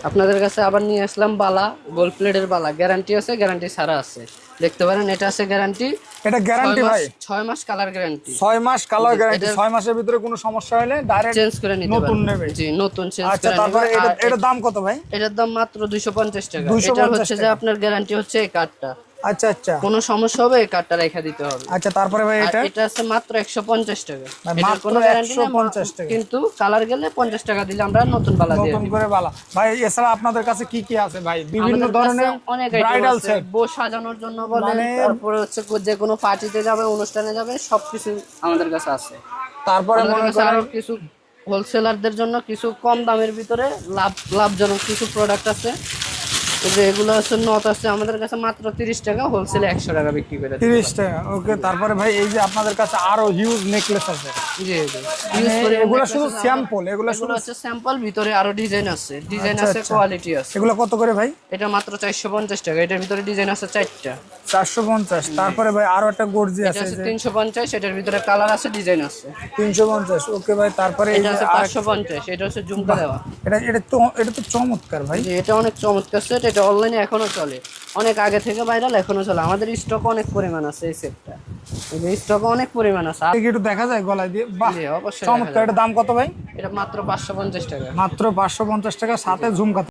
আপনাদের কাছে আবার নিয়ে আসলাম বালা, গোল্ড প্লেটের বালা, গ্যারান্টি আছে, গ্যারান্টি ছাড়া আছে। দেখতে পারেন, এটা আছে গ্যারান্টি। এটা গ্যারান্টি ভাই 6 মাস কালার গ্যারান্টি। 6 মাস কালার গ্যারান্টি, এটা 6 মাসের ভিতরে কোনো সমস্যা হলে ডাইরেক্ট চেঞ্জ করে নিতে নতুন পারবেন। নেবে। জি, নতুন চেঞ্জ আচ্ছা, করে তারপরে নেবে। আর এটার দাম কত ভাই? এটার দাম মাত্র 250 টাকা। 250 এটা হচ্ছে যে টাকা। আপনার গ্যারান্টি হচ্ছে এই কার্ডটা, আচ্ছা আচ্ছা কোনো সমস্যা হবে এই কার্ডটা রেখে দিতে হবে। আচ্ছা, তারপরে ভাই আর এটা এটা আছে মাত্র 150 টাকা। ভাই এটার মাত্র কোনো গ্যারান্টি নেই, 150 টাকা। কিন্তু কালার গেলে 50 টাকা দিলে আমরা নতুন বালা দিয়ে নতুন দিই। করে বালা ভাই। এছাড়া আপনাদের কাছে কি কি আছে ভাই? বিভিন্ন আমাদের ধরনের কাছে অনেক আইটেম ব্রাইডাল আছে, সেট, বউ সাজানোর জন্য বলেন, মানে তারপরে হচ্ছে যে কোনো পার্টিতে যাবে, অনুষ্ঠানে যাবে, সবকিছু আমাদের কাছে আছে। তারপরে আমাদের মনে কাছে করেন আরো কিছু হোলসেলারদের জন্য কিছু কম দামের ভিতরে লাভজনক কিছু প্রোডাক্ট আছে। এই যে এগুলো হচ্ছে নথ আছে আমাদের কাছে মাত্র 30 টাকা, হোলসেলে 100 টাকা বিক্রি করে দিতে 30 পারি। টাকা। ওকে, তারপরে ভাই এই যে আপনাদের কাছে আরো হিউজ নেকলেস আছে। জি জি, মানে ইউজ করে এগুলো শুধু স্যাম্পল, এগুলো শুধু হচ্ছে স্যাম্পল, ভিতরে আরো ডিজাইন আছে, ডিজাইন আচ্ছা আছে, আচ্ছা, কোয়ালিটি আছে। এগুলো কত করে ভাই? এটা মাত্র 450 টাকা। এটার ভিতরে ডিজাইন আছে 4টা। 450। তারপরে ভাই আরো একটা গর্জি এটা আছে আছে যে 350, এটার ভিতরে কালার আছে, ডিজাইন আছে। 350। ওকে ভাই, তারপরে এই এটা যে আছে 550, এটা হচ্ছে ঝুমকা দেওয়া। এটা তো চমৎকার ভাই। জি, এটা অনেক চমৎকার সেট। এটা অনলাইনে এখনো চলে, অনেক আগে থেকে ভাইরাল, এখনো চলে। আমাদের স্টক অনেক পরিমাণ আছে এই সেটটা, এই স্টক অনেক পরিমাণ আছে। এটা কি একটু দেখা যায় গলায় দিয়ে? বাহ, জি, অবশ্যই দেখা চমৎকার। যাবে। এটা দাম কত ভাই? এটা মাত্র 550 টাকা। মাত্র 550 টাকা, সাথে ঝুমকা।